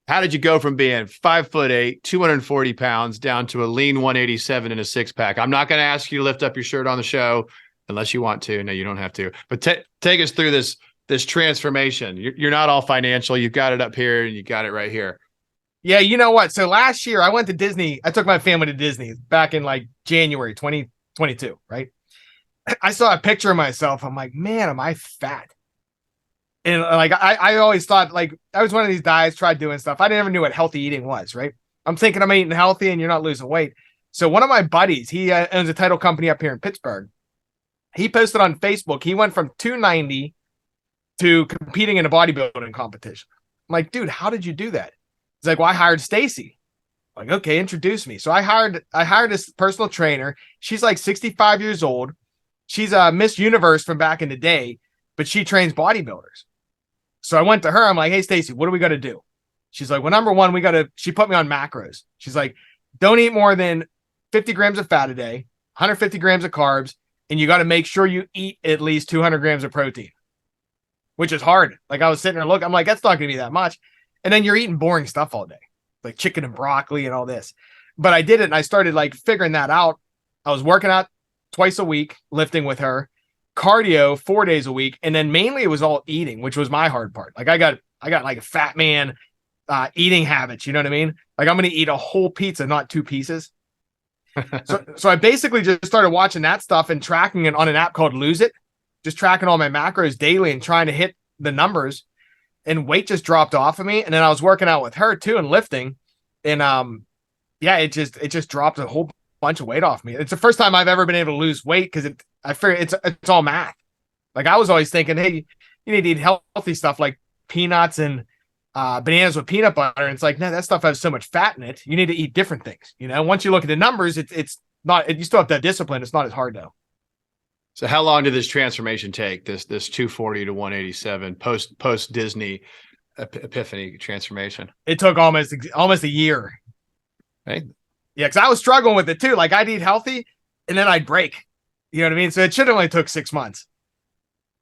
How did you go from being 5'8", 240 pounds down to a lean 187 in a six pack? I'm not going to ask you to lift up your shirt on the show unless you want to. No, you don't have to. But take us through this transformation. You're not all financial. You've got it up here and you got it right here. Yeah, you know what? So last year I went to Disney. I took my family to Disney back in like January 2022, right? I saw a picture of myself. I'm like, man, am I fat? And like I always thought, like, I was one of these guys, tried doing stuff. I never knew what healthy eating was, right? I'm thinking I'm eating healthy and you're not losing weight. So one of my buddies, he owns a title company up here in Pittsburgh. He posted on Facebook, he went from 290 to competing in a bodybuilding competition. I'm like, dude, how did you do that? He's like, well, I hired Stacy. Like, okay, introduce me. So I hired this personal trainer. She's like 65 years old. She's a Miss Universe from back in the day, but she trains bodybuilders. So I went to her. I'm like, hey, Stacy, what do we got to do? She's like, well, number one, she put me on macros. She's like, don't eat more than 50 grams of fat a day, 150 grams of carbs, and you got to make sure you eat at least 200 grams of protein, which is hard. Like I was sitting there looking, I'm like, that's not going to be that much. And then you're eating boring stuff all day, like chicken and broccoli and all this. But I did it and I started like figuring that out. I was working out twice a week, lifting with her, cardio 4 days a week. And then mainly it was all eating, which was my hard part. Like I got like a fat man eating habits. You know what I mean? Like I'm going to eat a whole pizza, not two pieces. So I basically just started watching that stuff and tracking it on an app called Lose It, just tracking all my macros daily and trying to hit the numbers. And weight just dropped off of me. And then I was working out with her too and lifting. And it just dropped a whole bunch of weight off me. It's the first time I've ever been able to lose weight because I figure it's all math. Like I was always thinking, hey, you need to eat healthy stuff like peanuts and bananas with peanut butter. And it's like, no, that stuff has so much fat in it. You need to eat different things. You know, once you look at the numbers, it's not, you still have that discipline. It's not as hard though. So how long did this transformation take? This 240 to 187 post Disney epiphany transformation? It took almost a year. Hey. Yeah, because I was struggling with it too. Like I'd eat healthy and then I'd break. You know what I mean? So it should have only took 6 months.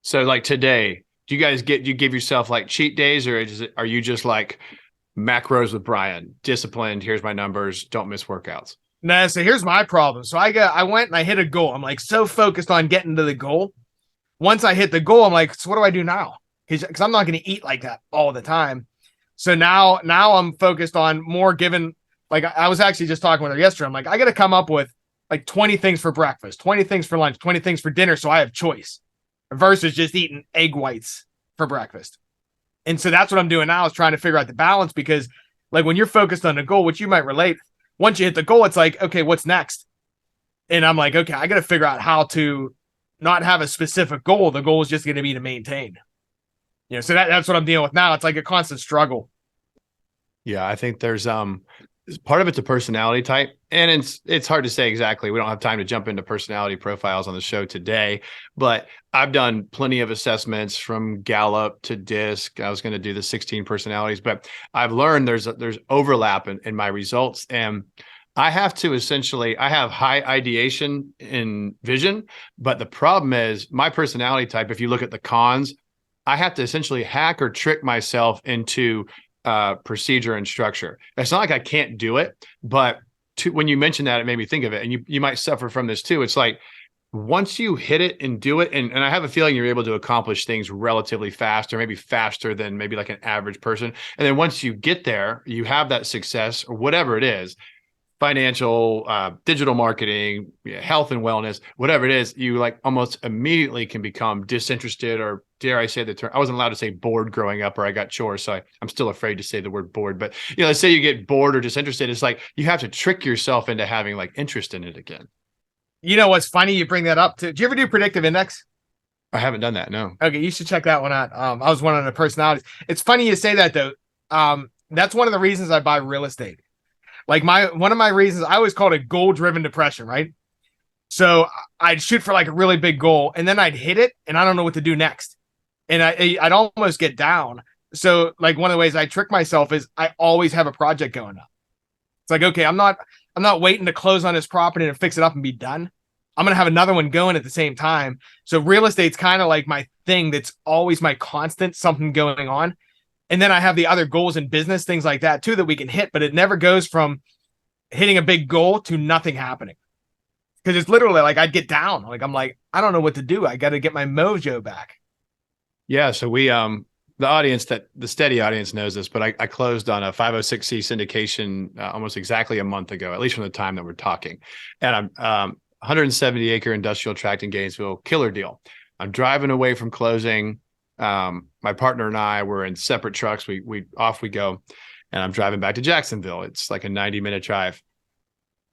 So like today, do you give yourself like cheat days, or are you just like macros with Bryan, disciplined? Here's my numbers. Don't miss workouts. No, so here's my problem. So I went and I hit a goal. I'm like so focused on getting to the goal. Once I hit the goal, I'm like, so what do I do now? Because I'm not going to eat like that all the time. So now I'm focused on more given. Like I was actually just talking with her yesterday. I'm like, I got to come up with like 20 things for breakfast, 20 things for lunch, 20 things for dinner. So I have choice versus just eating egg whites for breakfast. And so that's what I'm doing now is trying to figure out the balance, because like when you're focused on a goal, which you might relate, once you hit the goal, it's like, okay, what's next? And I'm like, okay, I got to figure out how to not have a specific goal. The goal is just going to be to maintain. You know, so that's what I'm dealing with now. It's like a constant struggle. Yeah, I think there's part of it's a personality type, and it's hard to say exactly. We don't have time to jump into personality profiles on the show today, but I've done plenty of assessments from Gallup to DISC. I was going to do the 16 personalities, but I've learned there's overlap in my results, and I have to I have high ideation in vision, but the problem is my personality type, if you look at the cons, I have to essentially hack or trick myself into procedure and structure. It's not like I can't do it, but when you mentioned that, it made me think of it. And you might suffer from this too. It's like once you hit it and do it, and I have a feeling you're able to accomplish things relatively fast, or maybe faster than maybe like an average person. And then once you get there, you have that success or whatever it is. financial, digital marketing, health and wellness, whatever it is, you like almost immediately can become disinterested, or dare I say the term, I wasn't allowed to say bored growing up, or I got chores. So I'm still afraid to say the word bored, but let's say you get bored or disinterested. It's like, you have to trick yourself into having like interest in it again. You know what's funny? You bring that up too. Do you ever do predictive index? I haven't done that. No. Okay, you should check that one out. I was one of the personalities. It's funny you say that though. That's one of the reasons I buy real estate. Like one of my reasons, I always called it goal-driven depression, right? So I'd shoot for like a really big goal, and then I'd hit it, and I don't know what to do next, and I'd almost get down. So like one of the ways I trick myself is I always have a project going up. It's like, okay, I'm not waiting to close on this property and fix it up and be done. I'm gonna have another one going at the same time. So real estate's kind of like my thing. That's always my constant, something going on. And then I have the other goals in business, things like that too, that we can hit, but it never goes from hitting a big goal to nothing happening. Because it's literally like I'd get down. Like I'm like, I don't know what to do. I got to get my mojo back. Yeah. So we, the audience, that the steady audience knows this, but I closed on a 506c syndication almost exactly a month ago, at least from the time that we're talking. And I'm 170 acre industrial tract in Gainesville, killer deal. I'm driving away from closing. My partner and I were in separate trucks. We off we go, and I'm driving back to Jacksonville. It's like a 90-minute drive.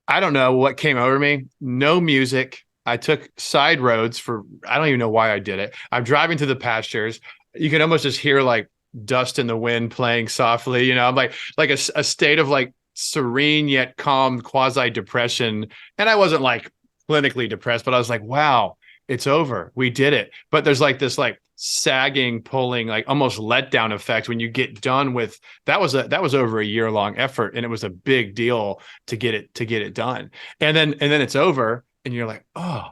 I don't know what came over me. No music. I took side roads I don't even know why I did it. I'm driving to the pastures. You can almost just hear like dust in the wind playing softly. I'm like a state of like serene yet calm quasi depression. And I wasn't like clinically depressed, but I was like, wow, it's over. We did it. But there's like this like sagging, pulling, like almost letdown effect when you get done with that was over a year-long effort, and it was a big deal to get it done. And then it's over, and you're like, oh,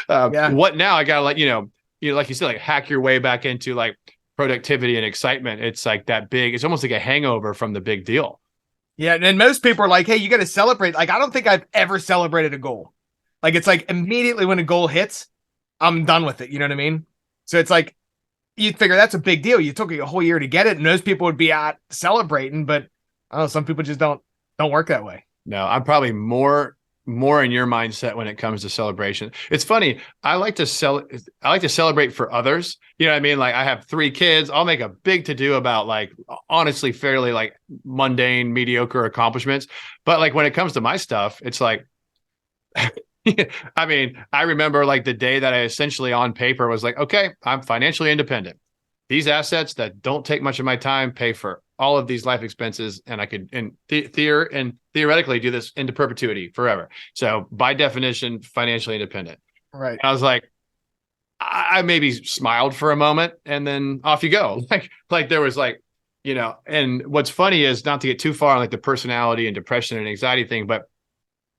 yeah. What now? I gotta like like you said, like hack your way back into like productivity and excitement. It's like that big. It's almost like a hangover from the big deal. Yeah, and most people are like, hey, you got to celebrate. Like, I don't think I've ever celebrated a goal. Like, it's like immediately when a goal hits, I'm done with it. You know what I mean? So it's like, you figure that's a big deal. You took a whole year to get it, and those people would be out celebrating, but I don't know, some people just don't work that way. No, I'm probably more in your mindset when it comes to celebration. It's funny. I like to celebrate for others. You know what I mean? Like I have 3 kids. I'll make a big to do about like, honestly, fairly like mundane, mediocre accomplishments. But like when it comes to my stuff, it's like, I mean, I remember like the day that I essentially on paper was like, okay, I'm financially independent. These assets that don't take much of my time pay for all of these life expenses, and I could theoretically do this into perpetuity forever. So by definition, financially independent. Right. And I was like, I maybe smiled for a moment, and then off you go. Like there was like, and what's funny is, not to get too far on like the personality and depression and anxiety thing, but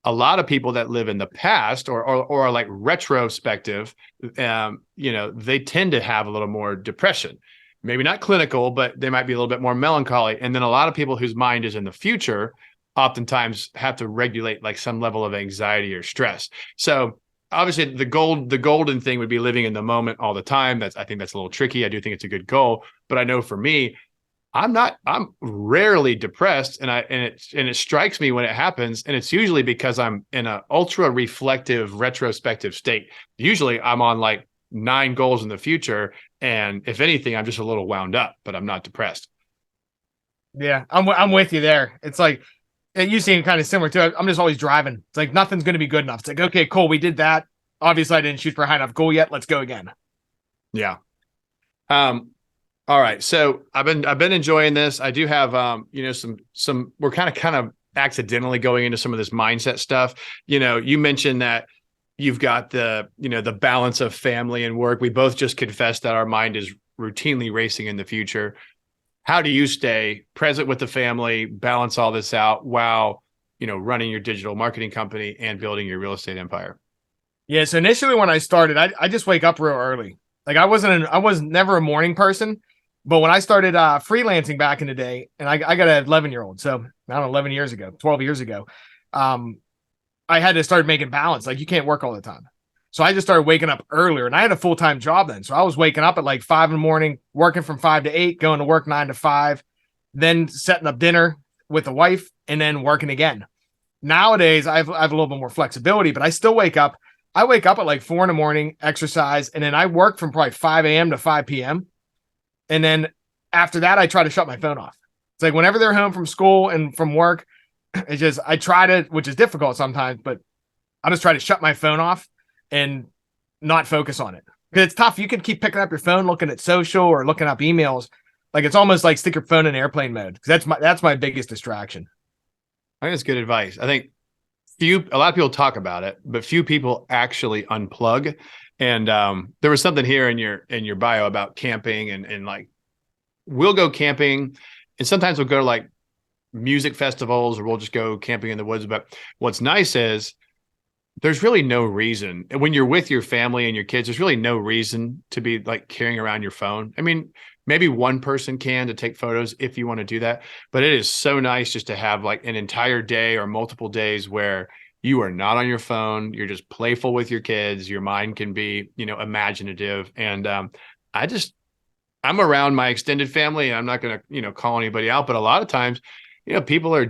a lot of people that live in the past or are like retrospective, they tend to have a little more depression. Maybe not clinical, but they might be a little bit more melancholy. And then a lot of people whose mind is in the future oftentimes have to regulate like some level of anxiety or stress. So obviously the golden thing would be living in the moment all the time. I think that's a little tricky. I do think it's a good goal, but I know for me, I'm rarely depressed, and it strikes me when it happens, and it's usually because I'm in an ultra reflective, retrospective state. Usually I'm on like 9 goals in the future, and if anything, I'm just a little wound up, but I'm not depressed. Yeah, I'm with you there. It's like, you seem kind of similar to it. I'm just always driving. It's like nothing's going to be good enough. It's like, okay, cool, we did that. Obviously, I didn't shoot for a high enough goal yet. Let's go again. Yeah. All right. So I've been enjoying this. I do have, some, we're kind of accidentally going into some of this mindset stuff. You mentioned that you've got the balance of family and work. We both just confessed that our mind is routinely racing in the future. How do you stay present with the family, balance all this out while, running your digital marketing company and building your real estate empire? Yeah. So initially when I started, I just wake up real early. Like I was never a morning person. But when I started freelancing back in the day, and I got an 11-year-old, so I don't know, 11 years ago, 12 years ago, I had to start making balance. Like you can't work all the time. So I just started waking up earlier, and I had a full-time job then. So I was waking up at like 5 in the morning, working from 5 to 8, going to work 9 to 5, then setting up dinner with the wife, and then working again. nowadays I have a little bit more flexibility, but I still wake up. I wake up at like 4 a.m, exercise, and then I work from probably 5 a.m. to 5 p.m. And then after that, I try to shut my phone off. It's like whenever they're home from school and from work, it's just, I try to, which is difficult sometimes, but I just try to shut my phone off and not focus on it. Because it's tough. You can keep picking up your phone, looking at social or looking up emails. Like it's almost like stick your phone in airplane mode. Because that's my biggest distraction. I think that's good advice. I think a lot of people talk about it, but few people actually unplug. And there was something here in your bio about camping and like, we'll go camping and sometimes we'll go to like music festivals or we'll just go camping in the woods. But what's nice is there's really no reason when you're with your family and your kids, there's really no reason to be like carrying around your phone. I mean, maybe one person can to take photos if you want to do that, but it is so nice just to have like an entire day or multiple days where you are not on your phone. You're just playful with your kids. Your mind can be, imaginative. And I'm around my extended family and I'm not going to, call anybody out, but a lot of times, people are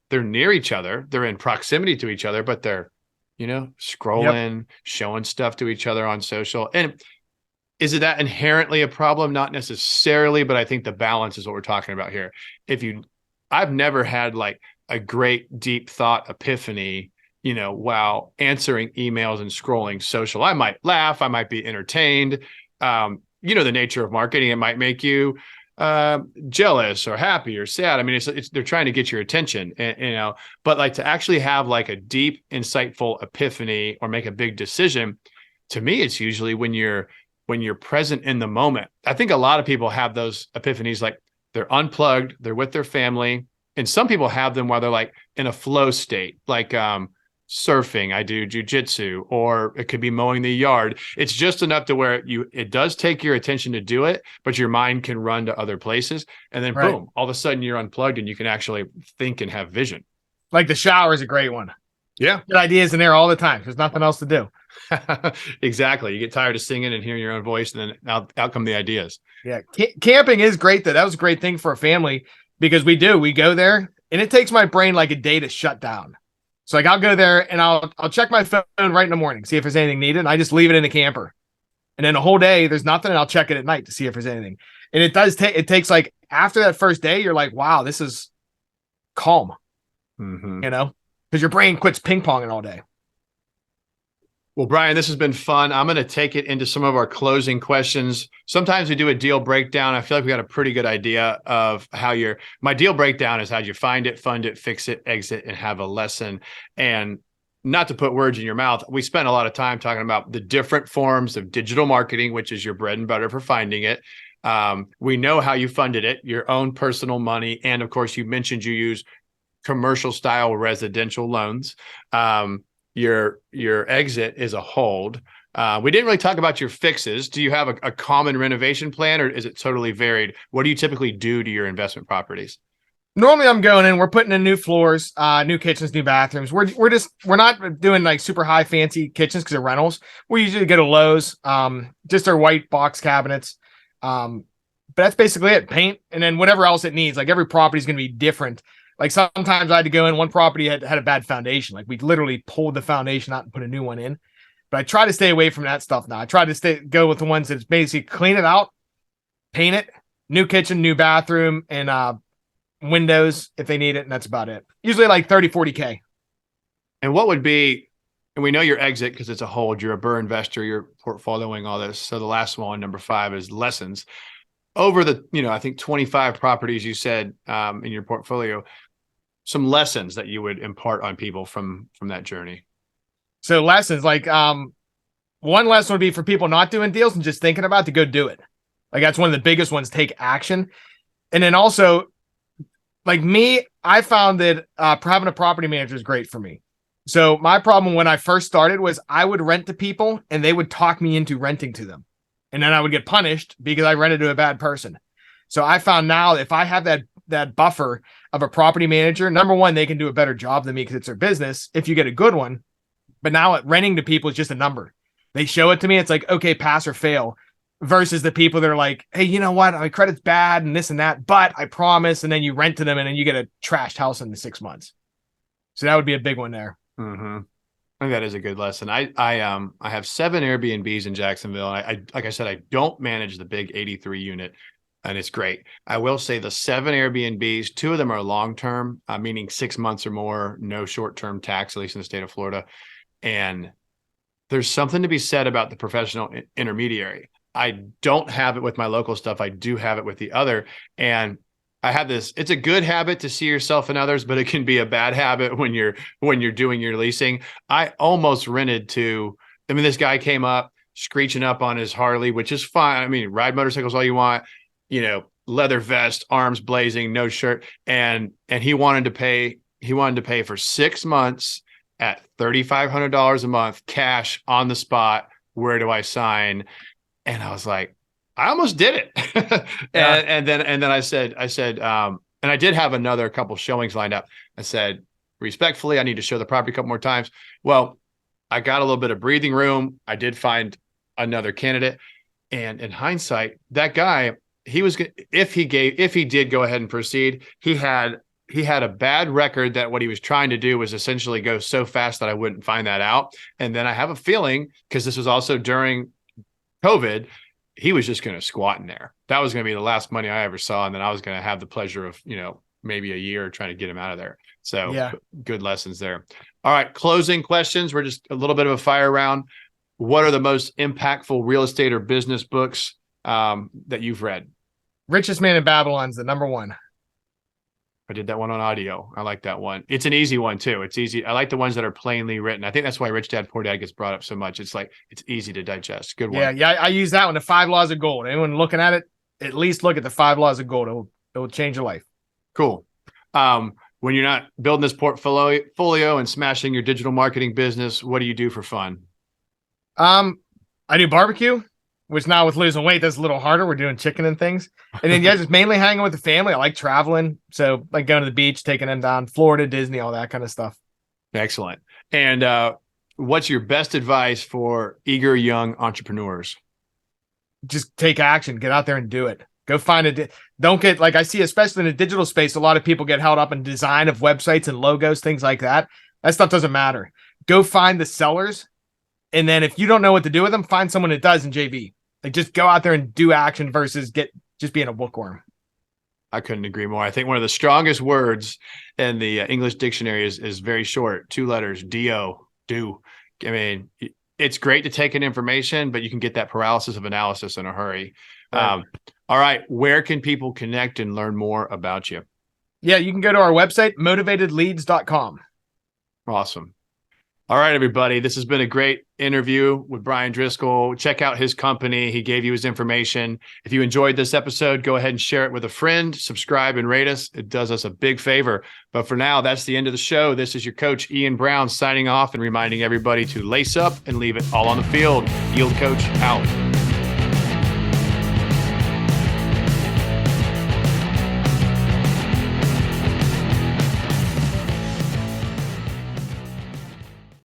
they're near each other. They're in proximity to each other, but they're, scrolling, showing stuff to each other on social. And is it that inherently a problem? Not necessarily, but I think the balance is what we're talking about here. I've never had like a great deep thought epiphany, while answering emails and scrolling social. I might laugh, I might be entertained. The nature of marketing, it might make you jealous or happy or sad. I mean, it's they're trying to get your attention, and, but like to actually have like a deep, insightful epiphany or make a big decision, to me, it's usually when you're present in the moment. I think a lot of people have those epiphanies, like they're unplugged, they're with their family. And some people have them while they're like in a flow state, like surfing, I do jujitsu, or it could be mowing the yard. It's just enough to where it does take your attention to do it, but your mind can run to other places. And then boom, all of a sudden you're unplugged and you can actually think and have vision. Like the shower is a great one. Yeah. Good ideas in there all the time. There's nothing else to do. Exactly. You get tired of singing and hearing your own voice, and then out come the ideas. Yeah. Camping is great though. That was a great thing for a family because we go there and it takes my brain like a day to shut down. So like I'll go there and I'll check my phone right in the morning, see if there's anything needed. And I just leave it in the camper. And then the whole day there's nothing. And I'll check it at night to see if there's anything. And it takes like after that first day, you're like, wow, this is calm, because your brain quits ping ponging all day. Well, Bryan, this has been fun. I'm going to take it into some of our closing questions. Sometimes we do a deal breakdown. I feel like we got a pretty good idea of my deal breakdown is how you find it, fund it, fix it, exit, and have a lesson. And not to put words in your mouth, we spent a lot of time talking about the different forms of digital marketing, which is your bread and butter for finding it. We know how you funded it, your own personal money. And of course, you mentioned you use commercial style residential loans. Your exit is a hold. We didn't really talk about your fixes. Do you have a common renovation plan, or is it totally varied? What do you typically do to your investment properties? Normally I'm going in, we're putting in new floors, new kitchens, new bathrooms. We're not doing like super high fancy kitchens because they're rentals. We usually go to Lowe's, just our white box cabinets. But that's basically it. Paint and then whatever else it needs. Like every property is going to be different. Like sometimes I had to go in, one property had a bad foundation. Like we literally pulled the foundation out and put a new one in. But I try to stay away from that stuff now. I try to go with the ones that's basically clean it out, paint it, new kitchen, new bathroom, and windows if they need it. And that's about it. Usually like 30, 40K. And what would be, and we know your exit because it's a hold, you're a Burr investor, you're portfolioing all this. So the last one, number 5, is lessons. Over the, I think 25 properties you said in your portfolio, some lessons that you would impart on people from that journey. So lessons, like one lesson would be for people not doing deals and just thinking about to go do it. Like that's one of the biggest ones, take action. And then also like me, I found that having a property manager is great for me. So my problem when I first started was I would rent to people and they would talk me into renting to them. And then I would get punished because I rented to a bad person. So I found now if I have that buffer of a property manager, number one, they can do a better job than me because it's their business if you get a good one. But now renting to people is just a number. They show it to me. It's like, okay, pass or fail, versus the people that are like, hey, you know what? My credit's bad and this and that, but I promise. And then you rent to them and then you get a trashed house in the 6 months. So that would be a big one there. Mm-hmm. I think that is a good lesson. I have 7 Airbnbs in Jacksonville. I like I said, I don't manage the big 83 unit, and it's great. I will say the 7 Airbnbs, 2 of them are long term, meaning 6 months or more, no short term tax, at least in the state of Florida. And there's something to be said about the professional intermediary. I don't have it with my local stuff. I do have it with the other, and I have this. It's a good habit to see yourself in others, but it can be a bad habit when you're doing your leasing. I almost rented to. I mean, this guy came up screeching up on his Harley, which is fine. I mean, ride motorcycles all you want, leather vest, arms blazing, no shirt, and he wanted to pay. He wanted to pay for 6 months at $3,500 a month, cash on the spot. Where do I sign? And I was like, I almost did it. and then I said, and I did have another couple showings lined up. I said, respectfully, I need to show the property a couple more times. Well, I got a little bit of breathing room. I did find another candidate. And in hindsight, that guy, if he did go ahead and proceed, he had a bad record that what he was trying to do was essentially go so fast that I wouldn't find that out. And then I have a feeling, because this was also during COVID, he was just going to squat in there. That was going to be the last money I ever saw. And then I was going to have the pleasure of, maybe a year trying to get him out of there. So yeah, good lessons there. All right. Closing questions. We're just a little bit of a fire round. What are the most impactful real estate or business books that you've read? Richest Man in Babylon's the number one. I did that one on audio. I like that one. It's an easy one too. It's easy. I like the ones that are plainly written. I think that's why Rich Dad Poor Dad gets brought up so much. It's like, it's easy to digest. Good one. Yeah. I use that one, the 5 Laws of Gold. Anyone looking at it, at least look at the 5 Laws of Gold. It will change your life. Cool. When you're not building this portfolio and smashing your digital marketing business, what do you do for fun? I do barbecue, which now with losing weight, that's a little harder. We're doing chicken and things. And then, just mainly hanging with the family. I like traveling. So like going to the beach, taking them down, Florida, Disney, all that kind of stuff. Excellent. And what's your best advice for eager young entrepreneurs? Just take action. Get out there and do it. Go find it. Don't get, like I see, especially in the digital space, a lot of people get held up in design of websites and logos, things like that. That stuff doesn't matter. Go find the sellers. And then if you don't know what to do with them, find someone that does in JV. Like, just go out there and do action versus just being a bookworm. I couldn't agree more. I think one of the strongest words in the English dictionary is very short, 2 letters, D-O, do. I mean, it's great to take in information, but you can get that paralysis of analysis in a hurry. Right. All right. Where can people connect and learn more about you? Yeah, you can go to our website, motivatedleads.com. Awesome. All right, everybody. This has been a great interview with Bryan Driscoll. Check out his company. He gave you his information. If you enjoyed this episode, go ahead and share it with a friend, subscribe and rate us. It does us a big favor. But for now, that's the end of the show. This is your coach, Ian Brown, signing off and reminding everybody to lace up and leave it all on the field. Yield Coach out.